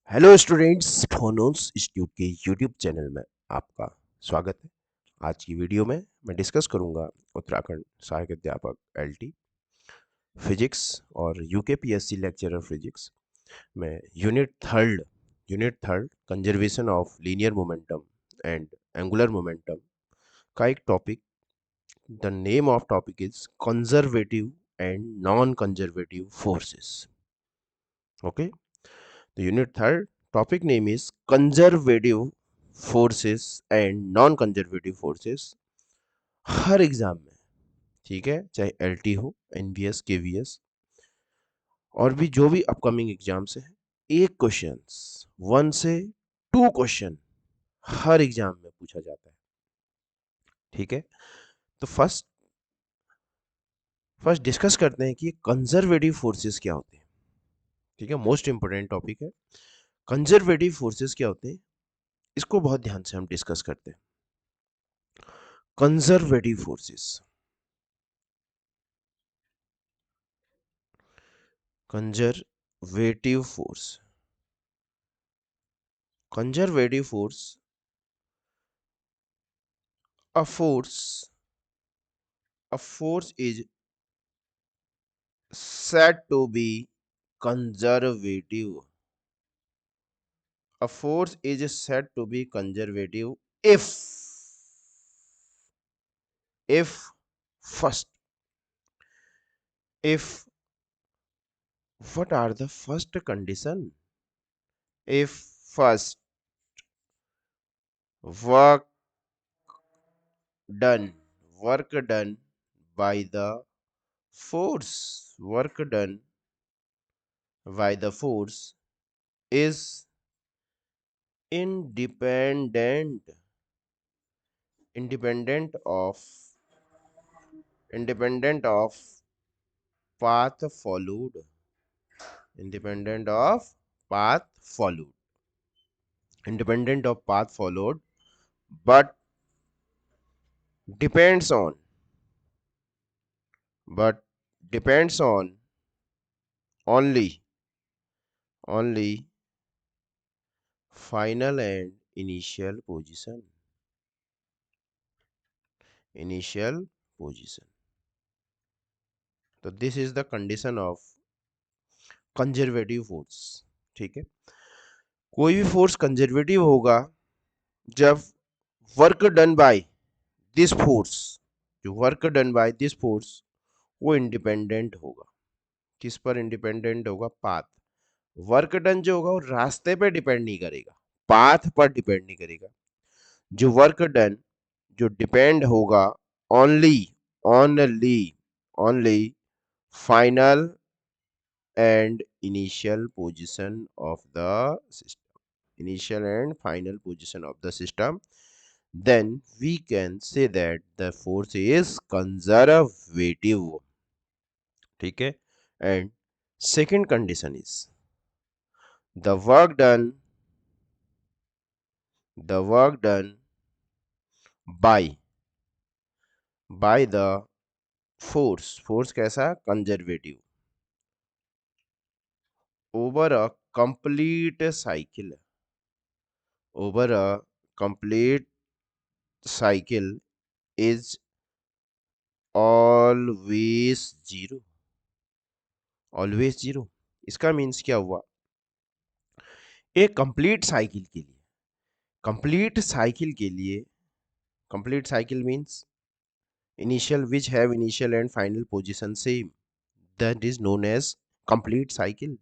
Hello students, फोनोस institute के YouTube channel में आपका स्वागत है। आज की वीडियो में मैं डिस्कस करूंगा उत्तराखंड सहायक अध्यापक एलटी फिजिक्स और यूकेपीएससी लेक्चरर फिजिक्स में unit third conservation of linear momentum and angular momentum का एक topic. The name of topic is conservative and non conservative forces. Okay, the unit third topic name is conservative forces and non conservative forces। Her exam में, ठीक है, चाहे LT हो, NVS, KVS और भी जो भी अपकमिंग एग्जाम्स हैं, एक क्वेश्चन, वन से टू क्वेश्चन हर एग्जाम में पूछा जाता है। ठीक है, तो फर्स्ट फर्स्ट डिस्कस करते हैं कि कंजर्वेटिव फोर्सेस क्या होते हैं। ठीक है, मोस्ट इंपोर्टेंट टॉपिक है। कंजर्वेटिव फोर्सेस क्या होते हैं, इसको बहुत ध्यान से हम डिस्कस करते हैं। Conservative forces, conservative force, conservative force, a force, a force is said to be conservative. A force is said to be conservative if first, if what are the first condition? If first work done, work done by the force is independent independent of independent of path followed independent of path followed independent of path followed, but depends on but depends on only final and initial position. तो this is the condition of conservative force. ठीक है, कोई भी force conservative होगा जब work done by this force, जो work done by this force वो independent होगा। किस पर इंडिपेंडेंट होगा? पाथ। वर्क डन जो होगा वो रास्ते पे डिपेंड नहीं करेगा, पाथ पर डिपेंड नहीं करेगा। जो वर्क डन जो डिपेंड होगा only only only final and initial position of the system, initial and final position of the system, then we can say that the force is conservative. ठीक है, and second condition is the work done by the force कैसा? conservative over a complete cycle, over a complete cycle is always zero. Always zero, इसका means क्या हुआ? एक complete cycle के लिए, complete cycle के लिए, complete cycle means initial which have initial and final position same, that is known as complete cycle.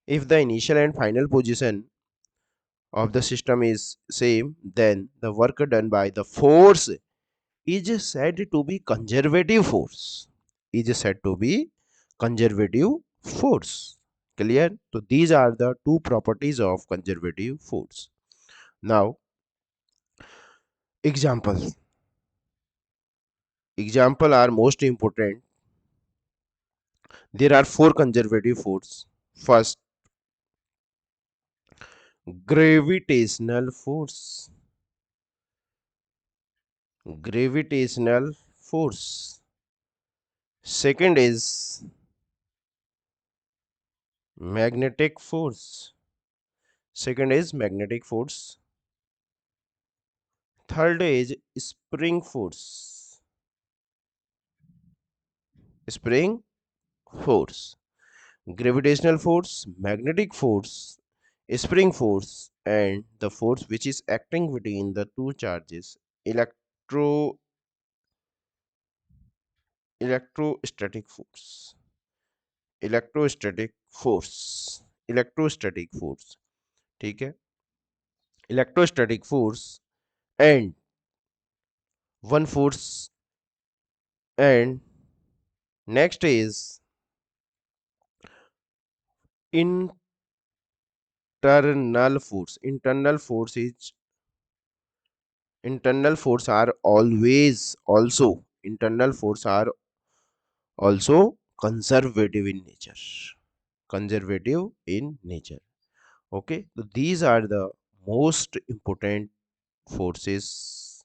if the initial and final position of the system is same, then the work done by the force is said to be conservative force, is said to be conservative force. Clear? So these are the two properties of conservative force. Now example are most important. There are four conservative force. First, gravitational force. Gravitational force. Second is magnetic force. second is magnetic force, third is spring force, spring force, gravitational force, magnetic force, spring force, and the force which is acting between the two charges, electro electrostatic force, electrostatic force, electrostatic force, ठीक है, electrostatic force and one force and next is internal force. Internal force are always also internal force are also conservative in nature, conservative in nature. Okay, so these are the most important forces,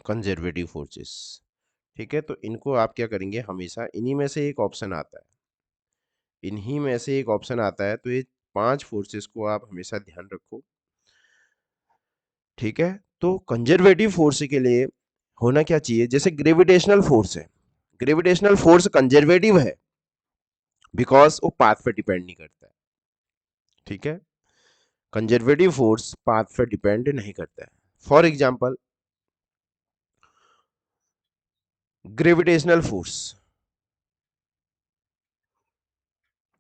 conservative forces, ठीक है। तो इनको आप क्या करेंगे, हमेशा इन्हीं में से एक ऑप्शन आता है, इन्हीं में से एक ऑप्शन आता है, तो ये 5 फोर्सेस को आप हमेशा ध्यान रखो, ठीक है। तो कंजर्वेटिव फोर्स के लिए होना क्या चाहिए, जैसे ग्रेविटेशनल फोर्स है, ग्रेविटेशनल फोर्स कंजर्वेटिव है बिकॉज वो पाथ पे डिपेंड नहीं करता है, ठीक है। कंजर्वेटिव फोर्स पाथ पे डिपेंड नहीं करता है। For example gravitational force,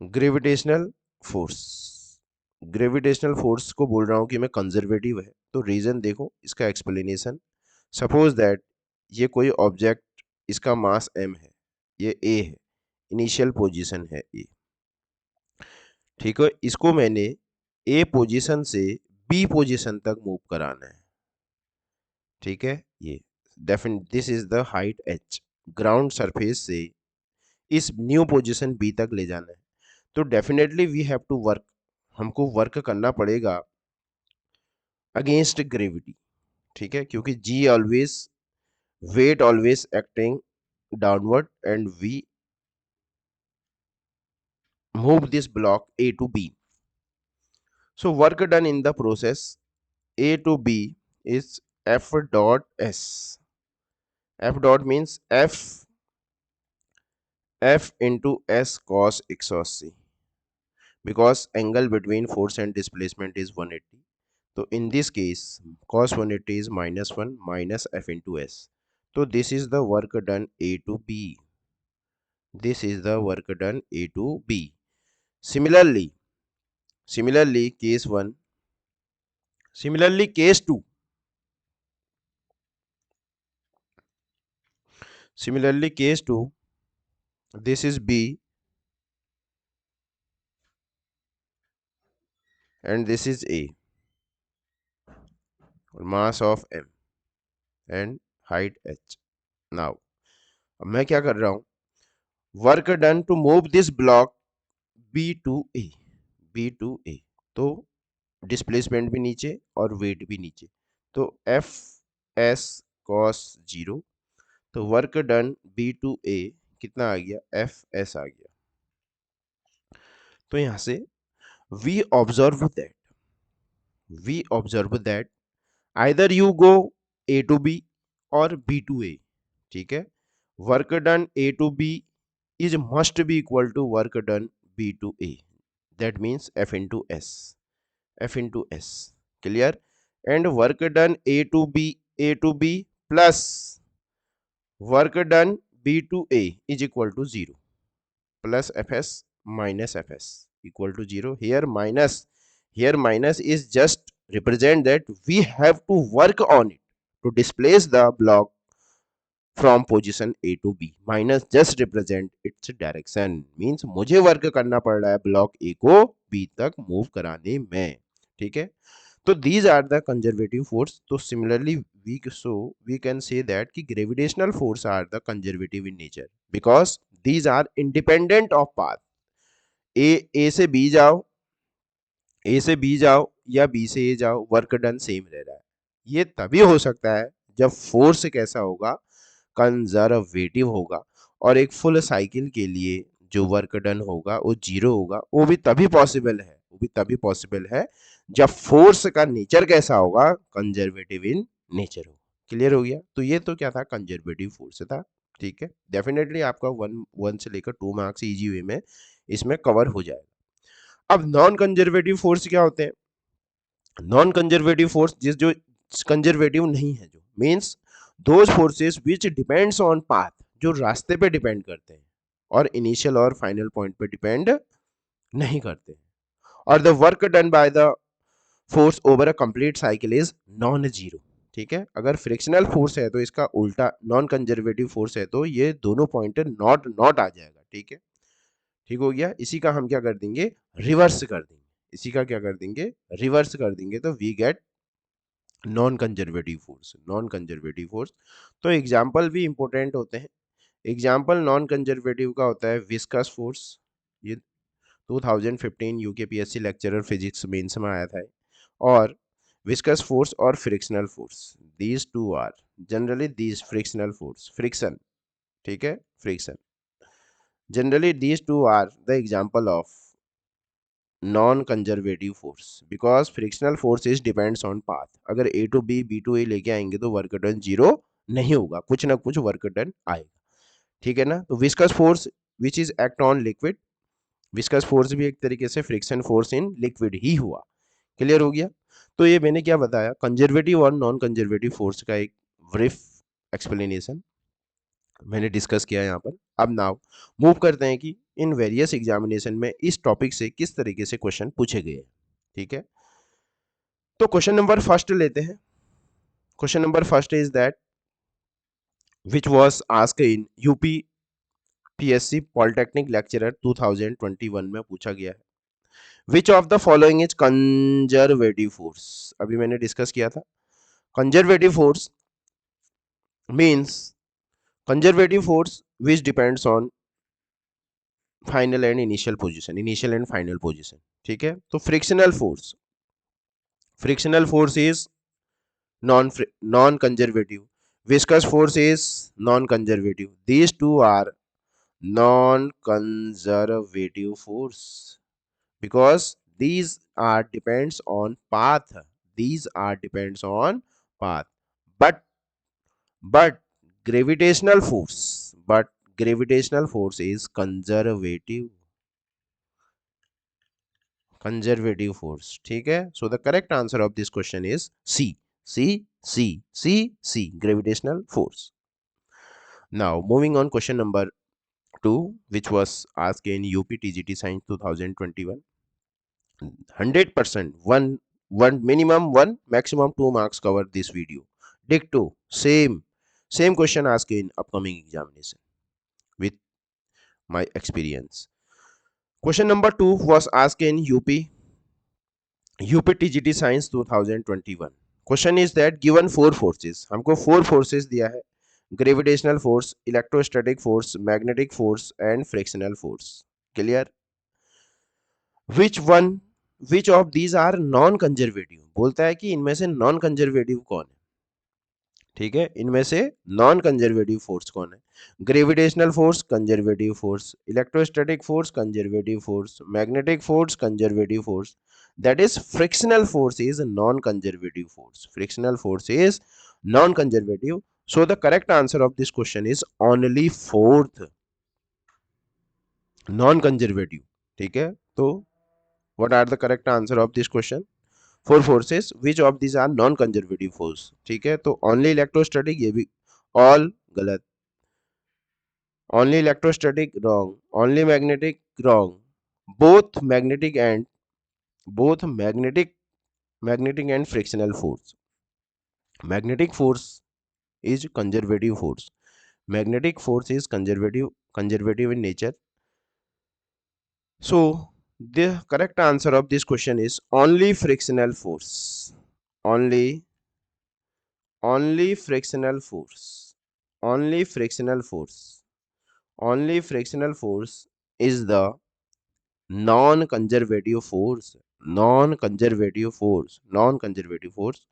gravitational force, gravitational force को बोल रहा हूं कि मैं कंजर्वेटिव है, तो रीजन देखो इसका एक्सप्लेनेशन। सपोज दैट ये कोई ऑब्जेक्ट, इसका मास m है, ये a है, इनिशियल पोजीशन है a, ठीक है। इसको मैंने a पोजीशन से b पोजीशन तक मूव कराना है, ठीक है। ये definite this is the height h, ground surface से इस न्यू पोजीशन b तक ले जाना है, तो definitely we have to work, हमको वर्क करना पड़ेगा अगेंस्ट ग्रेविटी, ठीक है, क्योंकि g always, weight always acting downward and we move this block a to b. So work done in the process a to b is f dot s. F dot means f into s cos x of c, because angle between force and displacement is 180. So in this case cos 180 is -1 minus f into s. So this is the work done a to b. This is the work done a to b. Similarly case 1, similarly case 2, similarly case 2, this is b and this is a, mass of m and height h. Now अब मैं क्या कर रहा हूं, work done to move this block b to a, b to a, तो displacement भी नीचे और वेट भी नीचे, तो एफ एस कॉस 0, तो work done b to a कितना आ गया, एफ एस आ गया। तो यहां से we observe that either you go a to b और b to a, ठीक है। Work done a to b is must be equal to work done b to a, that means f into s, f into s, clear, and work done a to b plus work done b to a is equal to 0, plus fs minus fs equal to 0. Here minus is just represent that we have to work on it to displace the block from position A to B. Minus just represent its direction, means मुझे work करना पड़ रहा है block A को B तक move कराने में, ठीक है। तो these are the conservative force. तो similarly we can say that कि gravitational force are the conservative in nature because these are independent of path. A से B जाओ, A से B जाओ या B से A जाओ, वर्क डन सेम रह रहा है। ये तभी हो सकता है जब फोर्स कैसा होगा, कंजर्वेटिव होगा, और एक फुल साइकिल के लिए जो वर्क डन होगा वो जीरो होगा, वो भी तभी पॉसिबल है जब फोर्स का नेचर कैसा होगा, कंजर्वेटिव इन नेचर हो। क्लियर हो गया? तो ये तो क्या था, कंजर्वेटिव फोर्स था। ठीक है, डेफिनेटली आपका 1 से लेकर 2 मार्क्स इजी वे में इसमें कवर हो जाएगा। अब नॉन कंजर्वेटिव फोर्स क्या होते हैं? नॉन कंजर्वेटिव फोर्स जो कंजर्वेटिव नहीं है, जो means those forces which depends on path, जो रास्ते पे डिपेंड करते हैं और इनिशियल और फाइनल पॉइंट पे डिपेंड नहीं करते हैं। और the work done by the force over a complete cycle is non zero. ठीक है, अगर फ्रिक्शनल फोर्स है तो इसका उल्टा नॉन कंजर्वेटिव फोर्स है, तो ये दोनों पॉइंट नॉट नॉट आ जाएगा। ठीक है, ठीक हो गया। इसी का हम क्या कर देंगे, रिवर्स कर देंगे। इसी का क्या कर देंगे, रिवर्स कर देंगे, तो we get non conservative force. Non conservative force, तो एग्जाम्पल भी इंपॉर्टेंट होते हैं। एग्जाम्पल नॉन कंजर्वेटिव का होता है विस्कस फोर्स, ये 2015 यूकेपीएससी लेक्चरर फिजिक्स मेंस में आया था। और विस्कस फोर्स और frictional force, these two are generally these frictional force, friction, ठीक है, friction, generally these two are the example of non conservative force because frictional force is depends on path. अगर A to B, B to A लेके आएंगे तो work done zero नहीं होगा, कुछ ना कुछ वर्क डन आएगा। ठीक है ना? तो viscous force which is act on liquid, viscous force भी एक तरीके से फ्रिक्शन फोर्स इन लिक्विड ही हुआ। क्लियर हो गया? तो ये मैंने क्या बताया, कंजर्वेटिव और नॉन कंजर्वेटिव फोर्स का एक ब्रीफ एक्सप्लेनेशन मैंने डिस्कस किया यहाँ पर। अब नाउ मूव करते हैं कि इन वेरियस एग्जामिनेशन में इस टॉपिक से किस तरीके से क्वेश्चन पूछे गए हैं। ठीक है, तो क्वेश्चन नंबर फर्स्ट लेते हैं। Question number first is that which was asked in UP PSC polytechnic lecturer 2021 में पूछा गया है। Which of the following is conservative force? अभी मैंने डिस्कस किया था। Conservative force means conservative force which depends on final and initial position, initial and final position. ठीक है, तो frictional force is non conservative, viscous force is non conservative, these two are non conservative force because these are depends on path, but but gravitational force is conservative force. ठीक है, so the correct answer of this question is c, c, c, gravitational force. Now moving on, question number 2 which was asked in UPTGT Science 2021. 100% one minimum one maximum 2 marks cover this video. Dicto same question asked in upcoming examination with my experience. Question number 2 was asked in UPTGT Science 2021. Question is that given 4 forces, हमको 4 forces दिया है, gravitational force, electrostatic force, magnetic force and frictional force. Clear? Which of these are non conservative, बोलता है कि इनमें से non conservative कौन है। ठीक है, इनमें से नॉन कंजर्वेटिव फोर्स कौन है? Gravitational force conservative force, electrostatic force conservative force, magnetic force conservative force, that is frictional force is non conservative force, frictional force is non conservative. So the correct answer of this question is only fourth, non conservative. ठीक है, तो what are the correct answer of this question? 4 forces, which of these are non conservative force? ठीक है, तो only electrostatic, ये भी all गलत, only electrostatic wrong, only magnetic wrong, both magnetic and frictional force. Magnetic force is conservative force, magnetic force is conservative in nature. So the correct answer of this question is only frictional force, only frictional force, only frictional force, only frictional force is the non conservative force, non conservative force.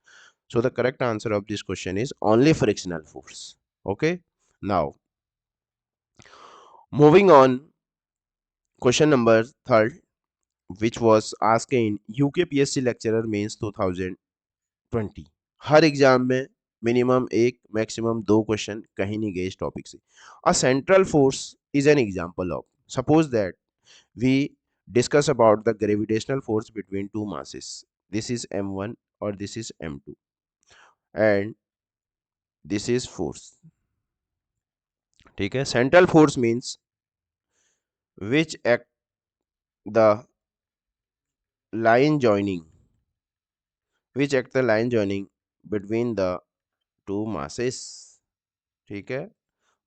So the correct answer of this question is only frictional force. Okay, now moving on, Question number third, which was asked in UKPSC lecturer means 2020. Her exam में minimum एक maximum दो question कहीं नहीं गए इस topic से. A central force is an example of, suppose that we discuss about the gravitational force between two masses. This is m1 or this is m2 and this is force. ठीक है. Central force means which act the line joining between the two masses. ठीक है.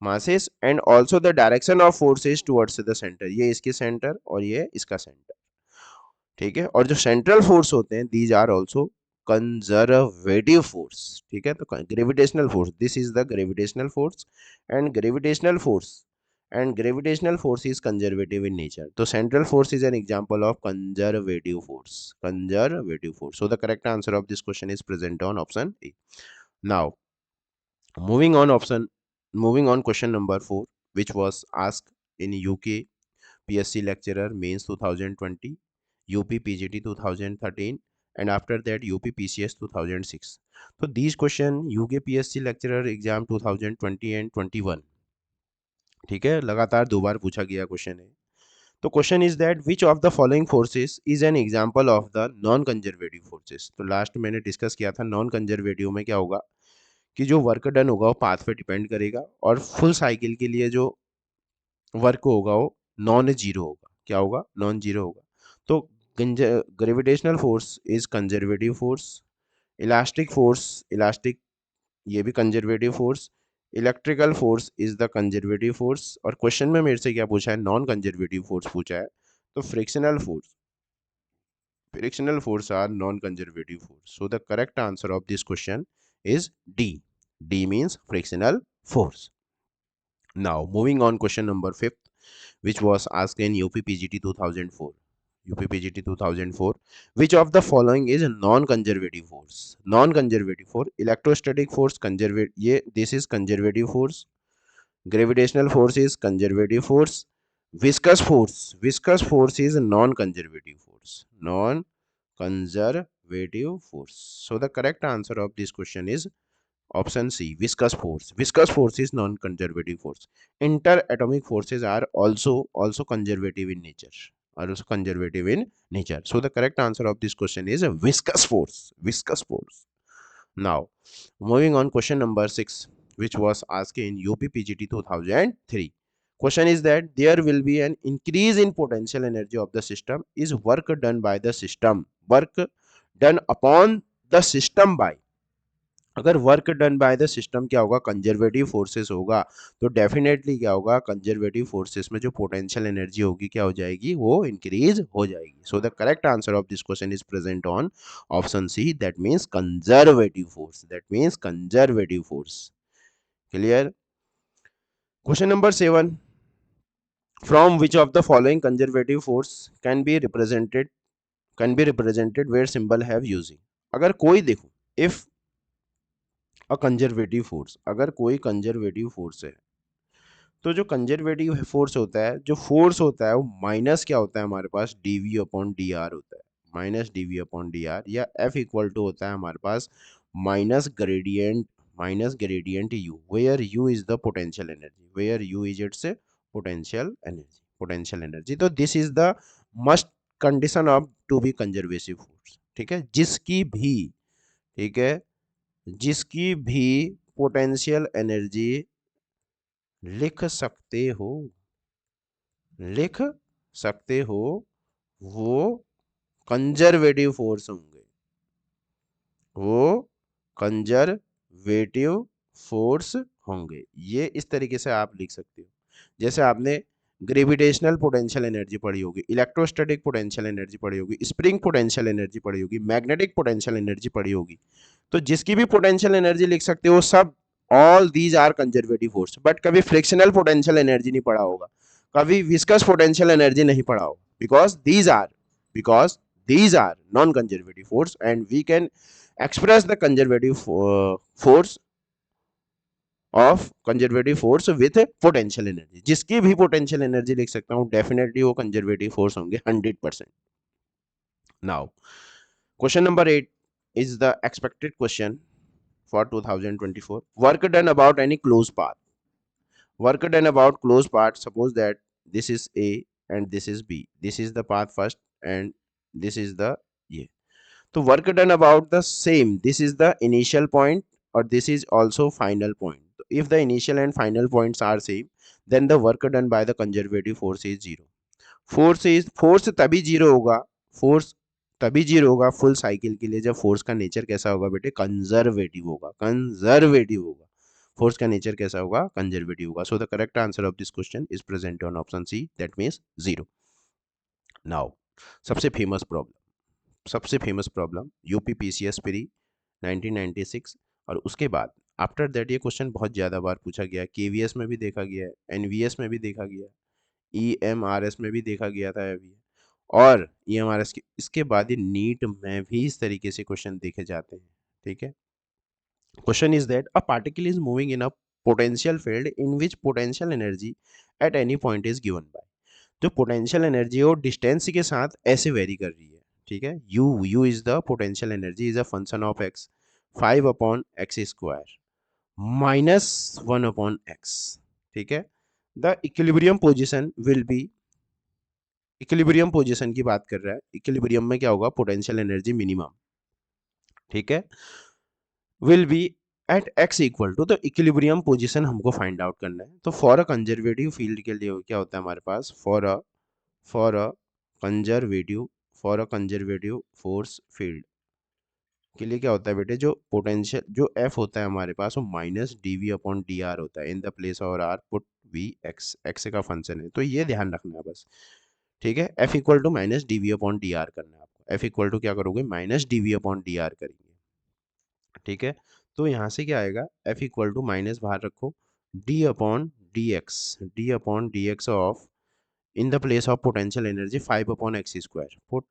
masses and also the direction of force is towards the center. ये इसके centre और ये इसका centre. ठीक है. और जो सेंट्रल फोर्स होते हैं these are also conservative force. ठीक है. तो gravitational force, this is the gravitational force and gravitational force is conservative in nature. तो central force is an example of conservative force. So the correct answer of this question is present on option A. Now moving on question number 4, which was asked in UK PSC lecturer mains 2020, UP PGT 2013 and after that UP PCS 2006. So these question UK PSC lecturer exam 2020 and 21. ठीक है. लगातार दो बार पूछा गया question है. तो question is that which of the following forces is an example of the non conservative forces. तो last मैंने डिस्कस किया था नॉन कंजर्वेटिव में क्या होगा कि जो वर्क डन होगा वो पाथ पे डिपेंड करेगा और फुल साइकिल के लिए जो वर्क होगा वो नॉन जीरो होगा. क्या होगा? नॉन जीरो होगा. तो gravitational force is conservative force. Elastic ये भी conservative force. Electrical force is the conservative force. और क्वेश्चन में मेरे से क्या पूछा है? नॉन कंजर्वेटिव फोर्स पूछा है. तो frictional force are non conservative force. So the correct answer of this question is D. D means frictional force. Now moving on question number 5, which was asked in UPPGT 2004. UPPGT 2004. Which of the following is a non-conservative force? Non-conservative force. Electrostatic force conservative. This is conservative force. Gravitational force is conservative force. Viscous force is non-conservative force. Non-conservative force. So the correct answer of this question is option C, viscous force. Viscous force is non-conservative force. Interatomic forces are also conservative in nature. So the correct answer of this question is a viscous force. Now moving on question number 6, which was asked in UPPGT 2003. Question is that there will be an increase in potential energy of the system is work done upon the system by. अगर work done by the system क्या होगा? Conservative forces होगा. तो definitely क्या होगा? Conservative forces में जो potential energy होगी क्या हो जाएगी? वो इंक्रीज हो जाएगी. So the correct answer of this question is present on option C, that means conservative force. Clear? Question number 7, from which of the following conservative force can be represented where symbol have using. अगर कोई देखो, if conservative force, अगर कोई conservative force है तो जो conservative force होता है, जो फोर्स होता है वो माइनस क्या होता है हमारे पास? dv अपॉन dr होता है. माइनस dv अपॉन dr या F इक्वल टू होता है हमारे पास minus gradient u, where u is the potential energy. तो this is the must condition of to be conservative force. ठीक है. जिसकी भी पोटेंशियल एनर्जी लिख सकते हो वो कंजर्वेटिव फोर्स होंगे. ये इस तरीके से आप लिख सकते हो. जैसे आपने ग्रेविटेशनल पोटेंशियल एनर्जी पढ़ी होगी, इलेक्ट्रोस्टैटिक पोटेंशियल एनर्जी पढ़ी होगी, स्प्रिंग पोटेंशियल एनर्जी पढ़ी होगी, मैग्नेटिक पोटेंशियल एनर्जी पढ़ी होगी. तो जिसकी भी पोटेंशियल एनर्जी लिख सकते हो सब, all these are conservative force. But कभी फ्रिक्शनल पोटेंशियल एनर्जी नहीं पढ़ा होगा, कभी विस्कस पोटेंशियल एनर्जी नहीं पढ़ा होगा, because these are non conservative force and we can express the conservative force of conservative force with potential energy, जिसकी भी पोटेंशियल एनर्जी लिख सकता हूं, डेफिनेटली वो कंजर्वेटिव फोर्स होंगे 100%। Now question number 8 is the expected question for 2024. Work done about any closed path. Work done about closed path. Suppose that this is A and this is B. This is the path first and this is the A. So work done about the same. This is the initial point or this is also final point. If the initial and final points are same, then the work done by the conservative force is zero. Force तभी zero होगा, force तभी zero होगा full cycle के लिए जब force का nature कैसा होगा बेटे, कंजर्वेटिव होगा, कंजर्वेटिव होगा। फोर्स का नेचर कैसा होगा, कंजर्वेटिव होगा। So the correct answer of this question is present on option C, that means zero. Now सबसे फेमस प्रॉब्लम, सबसे famous problem UP PCS pre 1996, और उसके बाद आफ्टर दैट ये क्वेश्चन बहुत ज़्यादा बार पूछा गया, केवीएस में भी देखा गया है, एनवीएस में भी देखा गया है, ईएमआरएस में भी देखा गया था अभी, और ईएमआरएस के इसके बाद ये नीट में भी इस तरीके से क्वेश्चन देखे जाते हैं। ठीक है, question is that a particle is moving in a potential field in which potential energy at any point is given by. जो पोटेंशियल एनर्जी वो डिस्टेंस के साथ ऐसे वेरी कर रही है। ठीक है, you is the potential energy is a function of x, 5/x² -1/x। ठीक है, the equilibrium position will be, equilibrium position की बात कर रहा है, इक्विलिब्रियम में क्या होगा, पोटेंशियल एनर्जी मिनिमम। ठीक है, will be at x equal to, तो इक्विलिब्रियम पोजीशन हमको फाइंड आउट करना है। तो फॉर अ कंजर्वेटिव फील्ड के लिए क्या होता है हमारे पास, for a conservative for a conservative force field के लिए क्या होता है बेटे, जो पोटेंशियल जो एफ होता है हमारे पास वो -dv/dr होता है। इन द प्लेस और r put v, x, x का फंक्शन है, तो ये ध्यान रखना है बस। ठीक है, एफ इक्वल टू -dv/dr करना है आपको। एफ इक्वल टू क्या करोगे, -dv/dr करेंगे। ठीक है, तो यहाँ से क्या आएगा, एफ इक्वल टू माइनस बाहर रखो, d/dx of, in the place of potential energy 5/x², put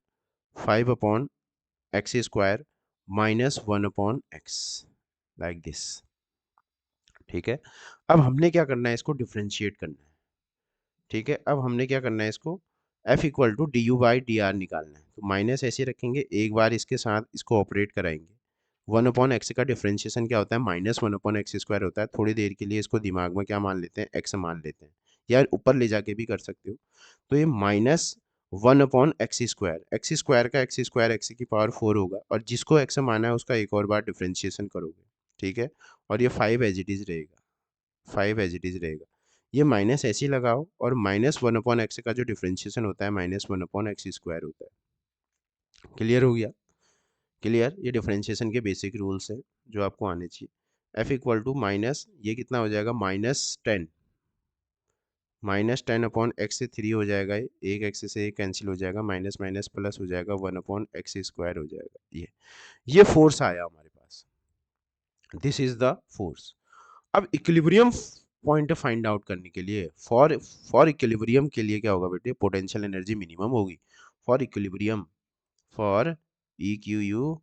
5/x² -1/x, like this. ठीक है, अब हमने क्या करना है, इसको डिफ्रेंशिएट करना है। ठीक है, अब हमने क्या करना है, इसको एफ इक्वल टू du/dr निकालना है। तो माइनस ऐसे रखेंगे, एक बार इसके साथ इसको ऑपरेट कराएंगे। 1/x का डिफरेंशिएशन क्या होता है, -1/x² होता है। थोड़ी देर के लिए इसको दिमाग में क्या मान लेते हैं, एक्स मान लेते हैं, या ऊपर ले जाके भी कर सकते हो। तो ये -1/x², x² का x² x⁴ होगा, और जिसको x माना है उसका एक और बार डिफरेंशिएशन करोगे। ठीक है, और ये 5 एज इट इज रहेगा, 5 एज इट इज रहेगा। ये माइनस ऐसे ही लगाओ, और -1/x का जो डिफरेंशिएशन होता है -1/x² होता है। क्लियर हो गया, क्लियर। ये डिफरेंशिएशन के बेसिक रूल्स हैं जो आपको आने चाहिए। एफ इक्वल टू माइनस, ये कितना हो जाएगा, -10, -10/x से 3 हो जाएगा, एक एक्स से एक कैंसिल हो जाएगा, माइनस माइनस प्लस हो जाएगा, 1/x² हो जाएगा। ये फोर्स आया हमारे पास, दिस इज द फोर्स। अब इक्विलिब्रियम पॉइंट फाइंड आउट करने के लिए, फॉर इक्विलिब्रियम के लिए क्या होगा बेटे, पोटेंशियल एनर्जी मिनिमम होगी। For equilibrium, for EQUILIBRI,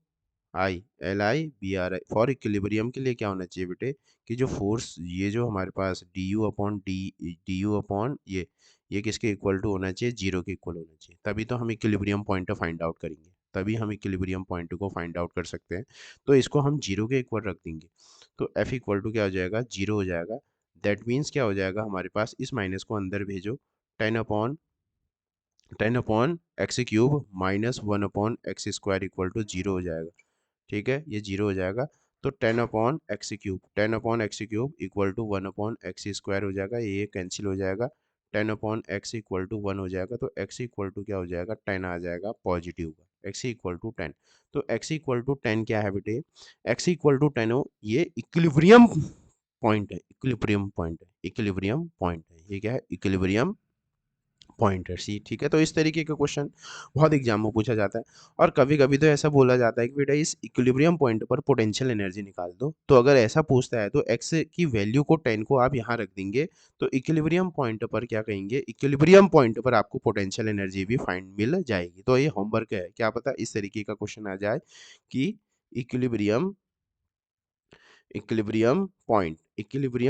for equilibrium के लिए क्या होना चाहिए बेटे, कि जो फोर्स, ये जो हमारे पास du/d ये किसके इक्वल टू होना चाहिए, जीरो के इक्वल होना चाहिए। तभी तो हम इक्विलिब्रियम पॉइंट फाइंड आउट करेंगे, तभी हम इक्विलिब्रियम पॉइंट को फाइंड आउट कर सकते हैं। तो इसको हम जीरो के इक्वल रख देंगे, तो एफ इक्वल टू क्या हो जाएगा, जीरो हो जाएगा। दैट मीन्स क्या हो जाएगा हमारे पास, इस माइनस को अंदर भेजो, 10/x³ -1/x² equal to zero हो जाएगा। ठीक है, ये जीरो हो जाएगा। तो 10/x³ इक्वल टू 1/x² हो जाएगा, ये कैंसिल हो जाएगा, 10/x इक्वल टू 1 हो जाएगा। तो x इक्वल टू क्या हो जाएगा, 10 आ जाएगा पॉजिटिव का, x इक्वल टू 10। तो x इक्वल टू 10 क्या है बेटे, x इक्वल टू 10 हो, ये इक्विलिब्रियम पॉइंट है, इक्विलिब्रियम पॉइंट है, इक्विलिब्रियम पॉइंट है। ये क्या है, इक्विलिब्रियम पॉइंट है, सी। ठीक है, तो इस तरीके का क्वेश्चन बहुत एग्जाम में पूछा जाता है। और कभी कभी तो ऐसा बोला जाता है कि बेटा इस इक्विलिब्रियम पॉइंट पर पोटेंशियल एनर्जी निकाल दो। तो अगर ऐसा पूछता है तो एक्स की वैल्यू को 10 को आप यहाँ रख देंगे, तो इक्विलिब्रियम पॉइंट पर क्या कहेंगे, इक्विलिब्रियम पॉइंट पर आपको पोटेंशियल एनर्जी भी फाइंड मिल जाएगी। तो ये होमवर्क है, क्या पता इस तरीके का क्वेश्चन आ जाए कि इक्विलिब्रियम इक्विलिब्रियम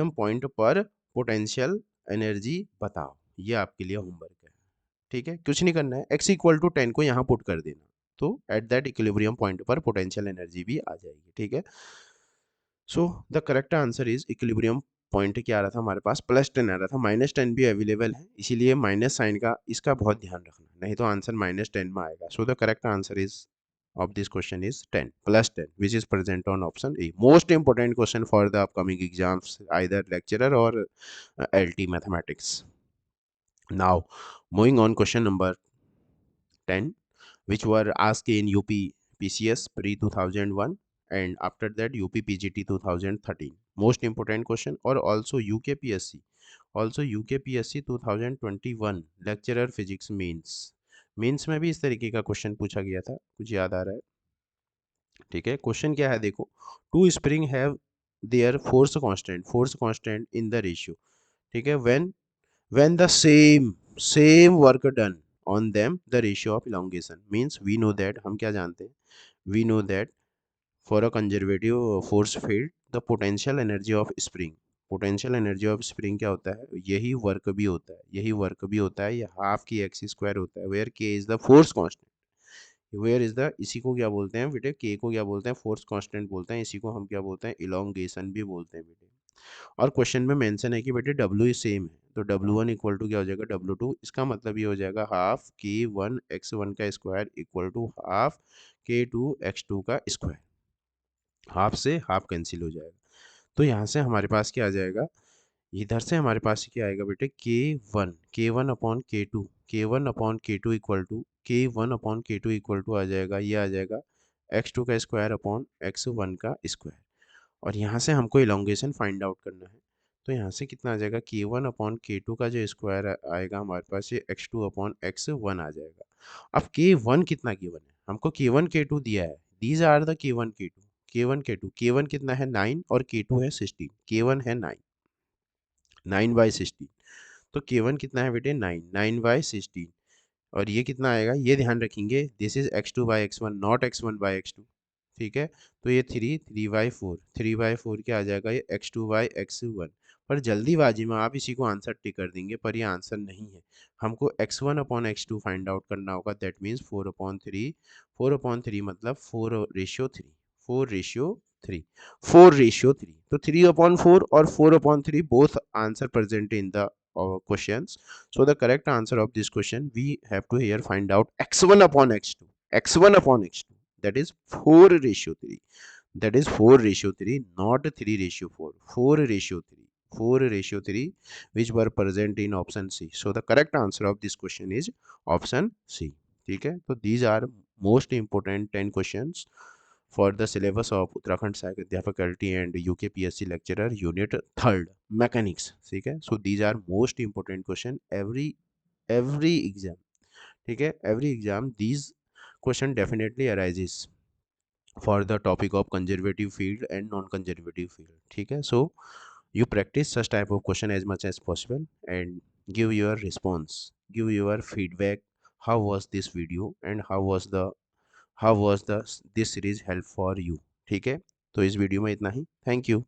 पॉइंट पर पोटेंशियल एनर्जी बताओ, ये आपके लिए होमवर्क है। ठीक है, कुछ नहीं करना है, x इक्वल टू 10 को यहाँ पुट कर देना, तो एट दैट इक्विलिब्रियम पॉइंट पर पोटेंशियल एनर्जी भी आ जाएगी। ठीक है, सो the correct answer is equilibrium point क्या आ रहा था हमारे पास, +10 आ रहा था। -10 भी अवेलेबल है, इसीलिए माइनस साइन का इसका बहुत ध्यान रखना, नहीं तो आंसर -10 में आएगा। सो the correct answer is of this question is 10 +10 which is present on option A. Most important question for the upcoming exams, either lecturer or LT mathematics. Now moving on, question number 10 which were asked in UP PCS pre 2001 and after that UP PGT 2013. Most important question, or also UKPSC, also UKPSC 2021 lecturer physics means में भी इस तरीके का question पूछा गया था, कुछ याद आ रहा है? ठीक है, क्वेश्चन क्या है देखो, two spring have their force constant in the ratio. ठीक है, when the same work done on them, the ratio of elongation means we know that, हम क्या जानते हैं, we know that for a conservative force field the potential energy of spring, potential energy of spring क्या होता है, यही work भी होता है, यही वर्क भी होता है, ये हाफ की एक्स स्क्वायर होता है, where k is the force constant, where is the, इसी को क्या बोलते हैं बेटे, के को क्या बोलते हैं, फोर्स कांस्टेंट बोलते हैं, इसी को हम क्या बोलते हैं, इलोंगेशन भी बोलते हैं बेटे। और क्वेश्चन में मेंशन है कि बेटे डब्ल्यू सेम है, तो W1 इक्वल टू क्या हो जाएगा, W2, इसका मतलब ये हो जाएगा हाफ K1 x1 का square equal to half K2 x2 का स्क्वायर, हाफ से हाफ कैंसिल हो जाएगा, तो यहाँ से हमारे पास क्या आ जाएगा, इधर से हमारे पास क्या आएगा बेटे, K1 upon K2 equal to आ जाएगा, ये आ जाएगा x2 का स्क्वायर अपॉन x1 का स्क्वायर, और यहाँ से हमको इलोंगेशन फाइंड आउट करना है, तो यहाँ से कितना आ जाएगा, K1 अपॉन K2 का जो स्क्वायर आएगा हमारे पास, ये x2 अपॉन x1 आ जाएगा। अब K1 कितना K1 है, हमको K1 K2 दिया है, these are the K1 K2, K1 K2, K1 कितना है 9 और K2 है 16, K1 है 9 9/16, तो K1 कितना है बेटे 9 और ये कितना आएगा, ये ध्यान रखेंगे, this is x2/x1 not x1/x2। ठीक है, तो ये 3 3/4 क्या आ जाएगा, ये x2/x1, पर जल्दीबाजी में आप इसी को आंसर टिक कर देंगे, पर ये आंसर नहीं है, हमको x1/x2 फाइंड आउट करना होगा, दैट मीन्स 4/3 मतलब 4/3 4/3 4/3, तो 3/4 और 4/3 both answer present in the questions. So the correct answer of this question, we have to here find out x1/x2, that is 4/3, that is 4/3, not 3/4, 4/3, 4/3, which were present in option C. So the correct answer of this question is option C. ठीक है, तो these are most important 10 questions for the syllabus of Uttarakhand Sahayak Adhyapak LT and UKPSC lecturer unit 3rd mechanics. ठीक है, so these are most important question every exam, ठीक है, every exam these question definitely arises for the topic of conservative field and non-conservative field. ठीक है, so you practice such type of question as much as possible and give your response, give your feedback, how was this video and how was the this series help for you। ठीक है, तो इस video में इतना ही, thank you.